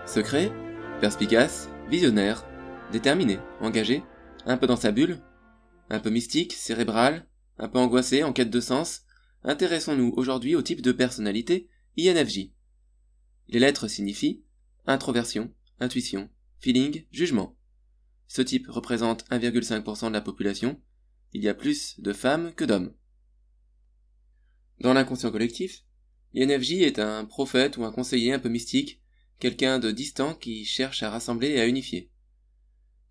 Secret, perspicace, visionnaire, déterminé, engagé, un peu dans sa bulle, un peu mystique, cérébral, un peu angoissé, en quête de sens, intéressons-nous aujourd'hui au type de personnalité INFJ. Les lettres signifient introversion, intuition, feeling, jugement. Ce type représente 1,5% de la population. Il y a plus de femmes que d'hommes. Dans l'inconscient collectif, l'INFJ est un prophète ou un conseiller un peu mystique, quelqu'un de distant qui cherche à rassembler et à unifier.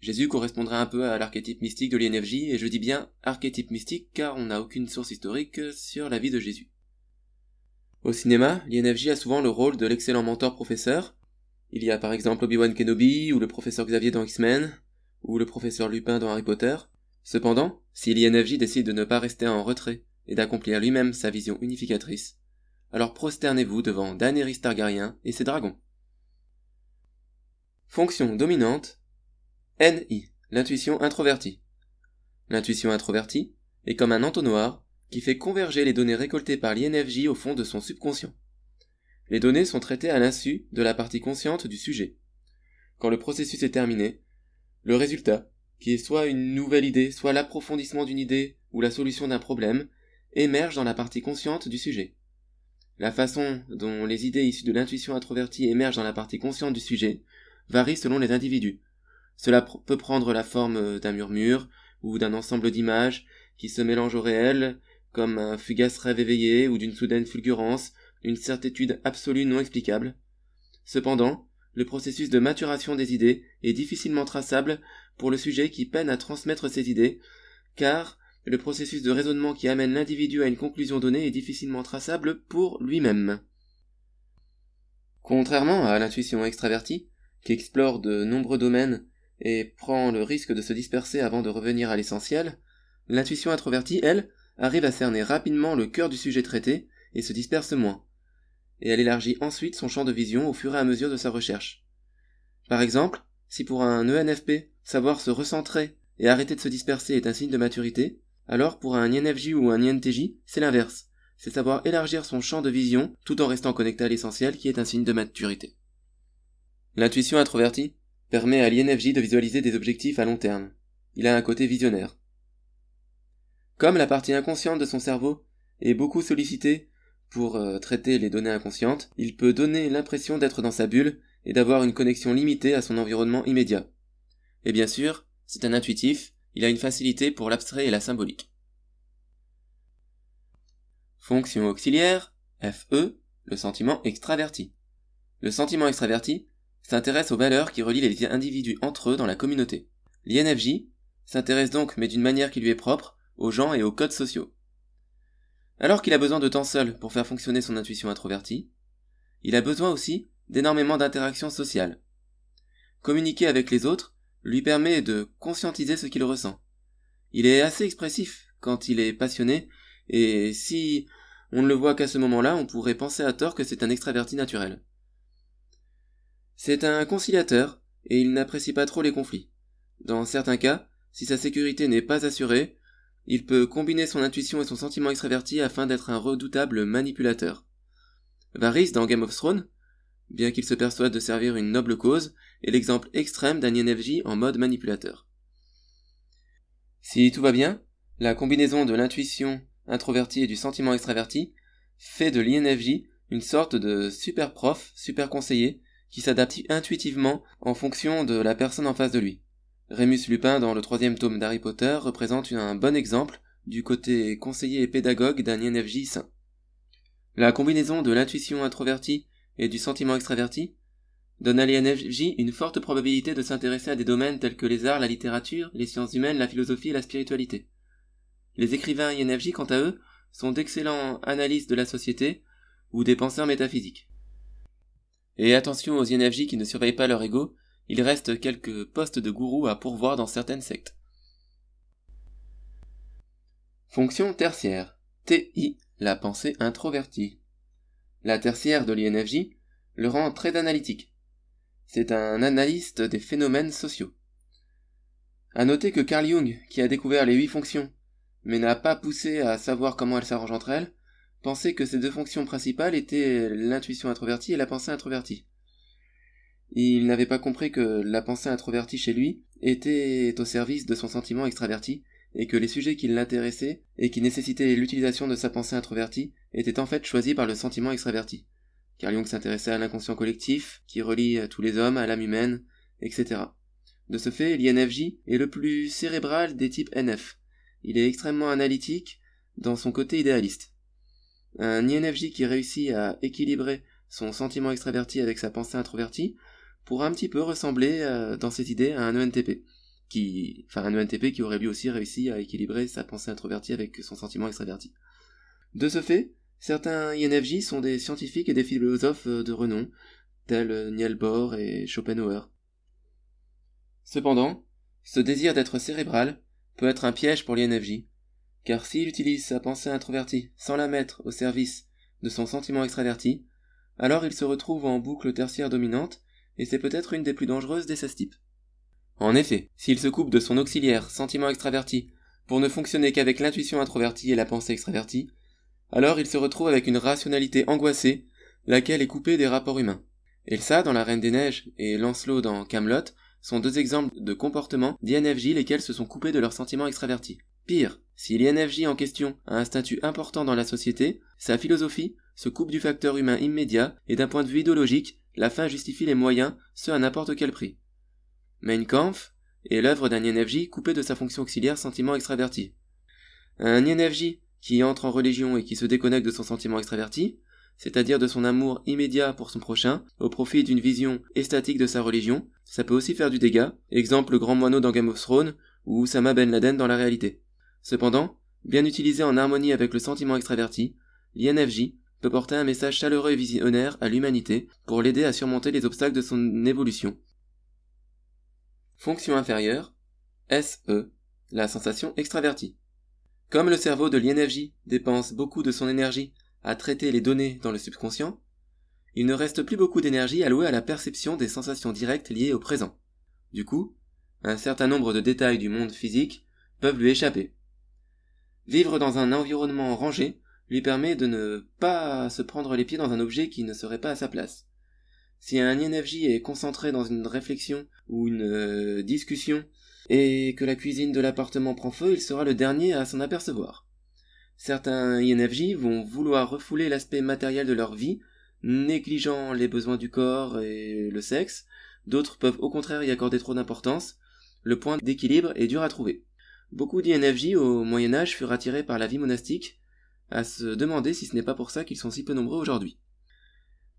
Jésus correspondra un peu à l'archétype mystique de l'INFJ, et je dis bien archétype mystique car on n'a aucune source historique sur la vie de Jésus. Au cinéma, l'INFJ a souvent le rôle de l'excellent mentor-professeur. Il y a par exemple Obi-Wan Kenobi, ou le professeur Xavier dans X-Men, ou le professeur Lupin dans Harry Potter. Cependant, si l'INFJ décide de ne pas rester en retrait et d'accomplir lui-même sa vision unificatrice, alors prosternez-vous devant Daenerys Targaryen et ses dragons. Fonction dominante NI, l'intuition introvertie. L'intuition introvertie est comme un entonnoir qui fait converger les données récoltées par l'INFJ au fond de son subconscient. Les données sont traitées à l'insu de la partie consciente du sujet. Quand le processus est terminé, le résultat, qui est soit une nouvelle idée, soit l'approfondissement d'une idée ou la solution d'un problème, émerge dans la partie consciente du sujet. La façon dont les idées issues de l'intuition introvertie émergent dans la partie consciente du sujet varie selon les individus. Cela peut prendre la forme d'un murmure ou d'un ensemble d'images qui se mélangent au réel, comme un fugace rêve éveillé ou d'une soudaine fulgurance, une certitude absolue non explicable. Cependant, le processus de maturation des idées est difficilement traçable pour le sujet qui peine à transmettre ses idées, car le processus de raisonnement qui amène l'individu à une conclusion donnée est difficilement traçable pour lui-même. Contrairement à l'intuition extravertie, qui explore de nombreux domaines et prend le risque de se disperser avant de revenir à l'essentiel, l'intuition introvertie, elle, arrive à cerner rapidement le cœur du sujet traité et se disperse moins. Et elle élargit ensuite son champ de vision au fur et à mesure de sa recherche. Par exemple, si pour un ENFP, savoir se recentrer et arrêter de se disperser est un signe de maturité, alors pour un INFJ ou un INTJ, c'est l'inverse. C'est savoir élargir son champ de vision tout en restant connecté à l'essentiel qui est un signe de maturité. L'intuition introvertie permet à l'INFJ de visualiser des objectifs à long terme. Il a un côté visionnaire. Comme la partie inconsciente de son cerveau est beaucoup sollicitée pour traiter les données inconscientes, il peut donner l'impression d'être dans sa bulle et d'avoir une connexion limitée à son environnement immédiat. Et bien sûr, c'est un intuitif, il a une facilité pour l'abstrait et la symbolique. Fonction auxiliaire, FE, le sentiment extraverti. Le sentiment extraverti s'intéresse aux valeurs qui relient les individus entre eux dans la communauté. L'INFJ s'intéresse donc, mais d'une manière qui lui est propre, aux gens et aux codes sociaux. Alors qu'il a besoin de temps seul pour faire fonctionner son intuition introvertie, il a besoin aussi d'énormément d'interactions sociales. Communiquer avec les autres lui permet de conscientiser ce qu'il ressent. Il est assez expressif quand il est passionné, et si on ne le voit qu'à ce moment-là, on pourrait penser à tort que c'est un extraverti naturel. C'est un conciliateur, et il n'apprécie pas trop les conflits. Dans certains cas, si sa sécurité n'est pas assurée, il peut combiner son intuition et son sentiment extraverti afin d'être un redoutable manipulateur. Varys dans Game of Thrones, bien qu'il se persuade de servir une noble cause, est l'exemple extrême d'un INFJ en mode manipulateur. Si tout va bien, la combinaison de l'intuition introvertie et du sentiment extraverti fait de l'INFJ une sorte de super prof, super conseiller, qui s'adapte intuitivement en fonction de la personne en face de lui. Rémus Lupin dans le 3e tome d'Harry Potter représente un bon exemple du côté conseiller et pédagogue d'un INFJ sain. La combinaison de l'intuition introvertie et du sentiment extraverti donne à l'INFJ une forte probabilité de s'intéresser à des domaines tels que les arts, la littérature, les sciences humaines, la philosophie et la spiritualité. Les écrivains INFJ, quant à eux, sont d'excellents analystes de la société ou des penseurs métaphysiques. Et attention aux INFJ qui ne surveillent pas leur ego, il reste quelques postes de gourou à pourvoir dans certaines sectes. Fonction tertiaire, TI, la pensée introvertie. La tertiaire de l'INFJ le rend très analytique. C'est un analyste des phénomènes sociaux. À noter que Carl Jung, qui a découvert les 8 fonctions, mais n'a pas poussé à savoir comment elles s'arrangent entre elles, pensait que ces 2 fonctions principales étaient l'intuition introvertie et la pensée introvertie. Il n'avait pas compris que la pensée introvertie chez lui était au service de son sentiment extraverti, et que les sujets qui l'intéressaient et qui nécessitaient l'utilisation de sa pensée introvertie étaient en fait choisis par le sentiment extraverti. Carl Jung s'intéressait à l'inconscient collectif, qui relie tous les hommes à l'âme humaine, etc. De ce fait, l'INFJ est le plus cérébral des types NF. Il est extrêmement analytique dans son côté idéaliste. Un INFJ qui réussit à équilibrer son sentiment extraverti avec sa pensée introvertie pourra un petit peu ressembler dans cette idée à un ENTP, un ENTP qui aurait lui aussi réussi à équilibrer sa pensée introvertie avec son sentiment extraverti. De ce fait, certains INFJ sont des scientifiques et des philosophes de renom, tels Niels Bohr et Schopenhauer. Cependant, ce désir d'être cérébral peut être un piège pour l'INFJ, car s'il utilise sa pensée introvertie sans la mettre au service de son sentiment extraverti, alors il se retrouve en boucle tertiaire dominante, et c'est peut-être une des plus dangereuses des 16 types. En effet, s'il se coupe de son auxiliaire sentiment extraverti pour ne fonctionner qu'avec l'intuition introvertie et la pensée extravertie, alors il se retrouve avec une rationalité angoissée, laquelle est coupée des rapports humains. Elsa dans La Reine des Neiges et Lancelot dans Camelot sont deux exemples de comportements d'INFJ lesquels se sont coupés de leur sentiment extraverti. Pire, si l'INFJ en question a un statut important dans la société, sa philosophie se coupe du facteur humain immédiat et d'un point de vue idéologique, la fin justifie les moyens, ce à n'importe quel prix. Mein Kampf est l'œuvre d'un INFJ coupé de sa fonction auxiliaire sentiment extraverti. Un INFJ qui entre en religion et qui se déconnecte de son sentiment extraverti, c'est-à-dire de son amour immédiat pour son prochain, au profit d'une vision estatique de sa religion, ça peut aussi faire du dégât, exemple le grand moineau dans Game of Thrones, ou Osama Ben Laden dans la réalité. Cependant, bien utilisé en harmonie avec le sentiment extraverti, l'INFJ peut porter un message chaleureux et visionnaire à l'humanité pour l'aider à surmonter les obstacles de son évolution. Fonction inférieure, SE, la sensation extravertie. Comme le cerveau de l'INFJ dépense beaucoup de son énergie à traiter les données dans le subconscient, il ne reste plus beaucoup d'énergie allouée à la perception des sensations directes liées au présent. Du coup, un certain nombre de détails du monde physique peuvent lui échapper. Vivre dans un environnement rangé lui permet de ne pas se prendre les pieds dans un objet qui ne serait pas à sa place. Si un INFJ est concentré dans une réflexion ou une discussion et que la cuisine de l'appartement prend feu, il sera le dernier à s'en apercevoir. Certains INFJ vont vouloir refouler l'aspect matériel de leur vie, négligeant les besoins du corps et le sexe. D'autres peuvent au contraire y accorder trop d'importance. Le point d'équilibre est dur à trouver. Beaucoup d'INFJ au Moyen-Âge furent attirés par la vie monastique, à se demander si ce n'est pas pour ça qu'ils sont si peu nombreux aujourd'hui.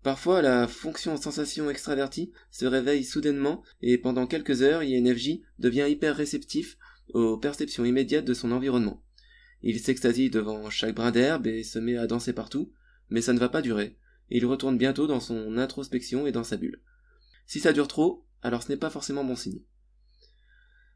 Parfois, la fonction sensation extravertie se réveille soudainement et pendant quelques heures, INFJ devient hyper réceptif aux perceptions immédiates de son environnement. Il s'extasie devant chaque brin d'herbe et se met à danser partout, mais ça ne va pas durer, et il retourne bientôt dans son introspection et dans sa bulle. Si ça dure trop, alors ce n'est pas forcément bon signe.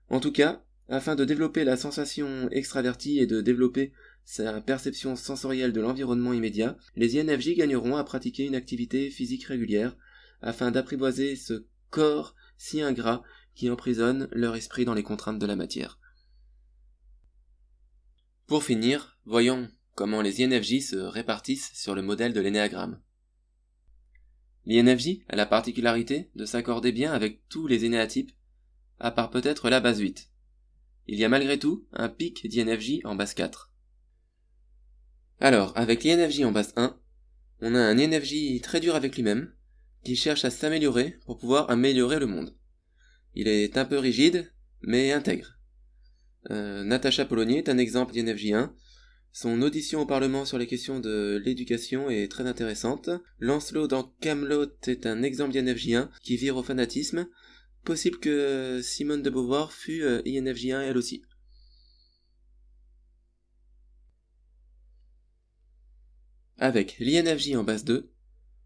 En tout cas, afin de développer la sensation extravertie et de développer sa perception sensorielle de l'environnement immédiat, les INFJ gagneront à pratiquer une activité physique régulière, afin d'apprivoiser ce corps si ingrat qui emprisonne leur esprit dans les contraintes de la matière. Pour finir, voyons comment les INFJ se répartissent sur le modèle de l'énéagramme. L'INFJ a la particularité de s'accorder bien avec tous les énéatypes, à part peut-être la base 8. Il y a malgré tout un pic d'INFJ en base 4. Alors, avec l'INFJ en base 1, on a un INFJ très dur avec lui-même, qui cherche à s'améliorer pour pouvoir améliorer le monde. Il est un peu rigide, mais intègre. Natacha Polonier est un exemple d'INFJ 1. Son audition au Parlement sur les questions de l'éducation est très intéressante. Lancelot dans Camelot est un exemple d'INFJ 1 qui vire au fanatisme. Possible que Simone de Beauvoir fût INFJ 1 elle aussi. Avec l'INFJ en base 2,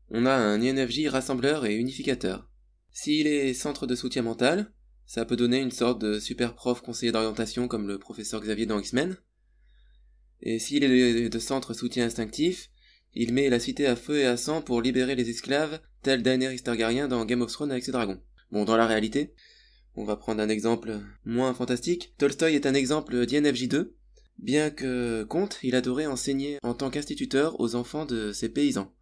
on a un INFJ rassembleur et unificateur. S'il est centre de soutien mental, ça peut donner une sorte de super prof conseiller d'orientation comme le professeur Xavier dans X-Men. Et s'il est de centre soutien instinctif, il met la cité à feu et à sang pour libérer les esclaves, tel Daenerys Targaryen dans Game of Thrones avec ses dragons. Bon, dans la réalité, on va prendre un exemple moins fantastique. Tolstoï est un exemple d'INFJ 2, bien que Comte, il adorait enseigner en tant qu'instituteur aux enfants de ses paysans.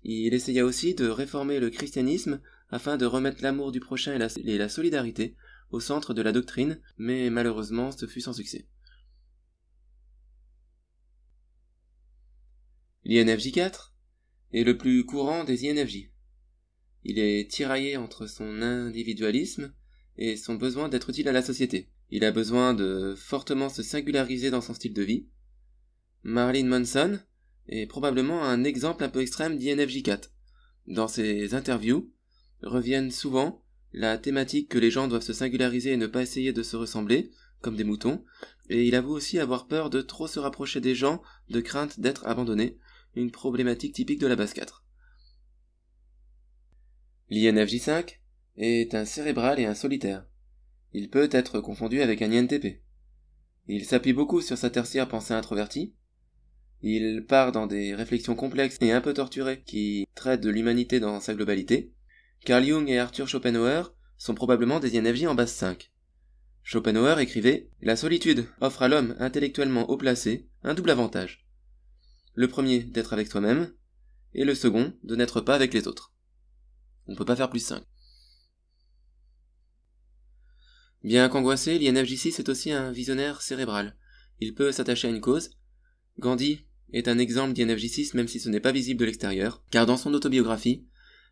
Il essaya aussi de réformer le christianisme afin de remettre l'amour du prochain et la solidarité au centre de la doctrine, mais malheureusement ce fut sans succès. L'INFJ4 est le plus courant des INFJ. Il est tiraillé entre son individualisme et son besoin d'être utile à la société. Il a besoin de fortement se singulariser dans son style de vie. Marilyn Manson est probablement un exemple un peu extrême d'INFJ4. Dans ses interviews, reviennent souvent la thématique que les gens doivent se singulariser et ne pas essayer de se ressembler, comme des moutons, et il avoue aussi avoir peur de trop se rapprocher des gens, de crainte d'être abandonné, une problématique typique de la base 4. L'INFJ5 est un cérébral et un solitaire. Il peut être confondu avec un INTP. Il s'appuie beaucoup sur sa tertiaire pensée introvertie. Il part dans des réflexions complexes et un peu torturées qui traitent de l'humanité dans sa globalité. Carl Jung et Arthur Schopenhauer sont probablement des INFJ en base 5. Schopenhauer écrivait « La solitude offre à l'homme intellectuellement haut placé un double avantage. Le premier d'être avec soi-même, et le second de n'être pas avec les autres. » On ne peut pas faire plus 5. Bien qu'angoissé, l'INFJ6 est aussi un visionnaire cérébral. Il peut s'attacher à une cause. Gandhi est un exemple d'INFJ6 même si ce n'est pas visible de l'extérieur, car dans son autobiographie,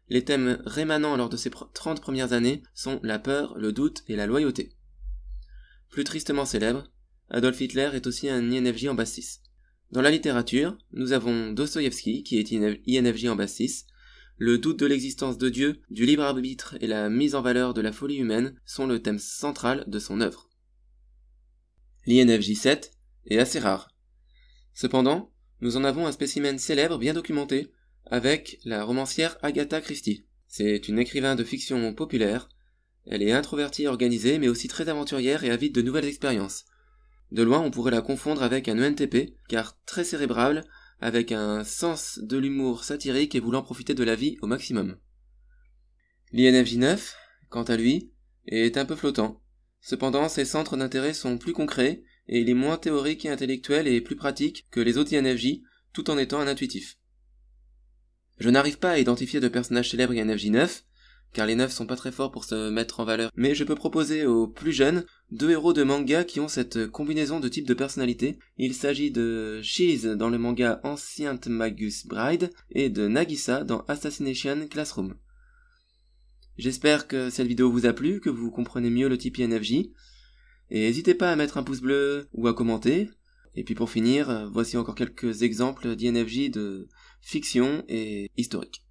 les thèmes rémanents lors de ses 30 premières années sont la peur, le doute et la loyauté. Plus tristement célèbre, Adolf Hitler est aussi un INFJ en base 6. Dans la littérature, nous avons Dostoïevski qui est INFJ en base 6. Le doute de l'existence de Dieu, du libre arbitre et la mise en valeur de la folie humaine sont le thème central de son œuvre. L'INFJ 7 est assez rare. Cependant, nous en avons un spécimen célèbre bien documenté, avec la romancière Agatha Christie. C'est une écrivain de fiction populaire. Elle est introvertie et organisée, mais aussi très aventurière et avide de nouvelles expériences. De loin, on pourrait la confondre avec un ENTP, car très cérébrale, avec un sens de l'humour satirique et voulant profiter de la vie au maximum. L'INFJ 9, quant à lui, est un peu flottant. Cependant, ses centres d'intérêt sont plus concrets, et il est moins théorique et intellectuel et plus pratique que les autres INFJ, tout en étant un intuitif. Je n'arrive pas à identifier de personnages célèbres INFJ 9, car les 9 sont pas très forts pour se mettre en valeur, mais je peux proposer aux plus jeunes 2 héros de manga qui ont cette combinaison de types de personnalité. Il s'agit de Cheese dans le manga Ancient Magus Bride et de Nagisa dans Assassination Classroom. J'espère que cette vidéo vous a plu, que vous comprenez mieux le type INFJ, et n'hésitez pas à mettre un pouce bleu ou à commenter. Et puis pour finir, voici encore quelques exemples d'INFJ de fiction et historique.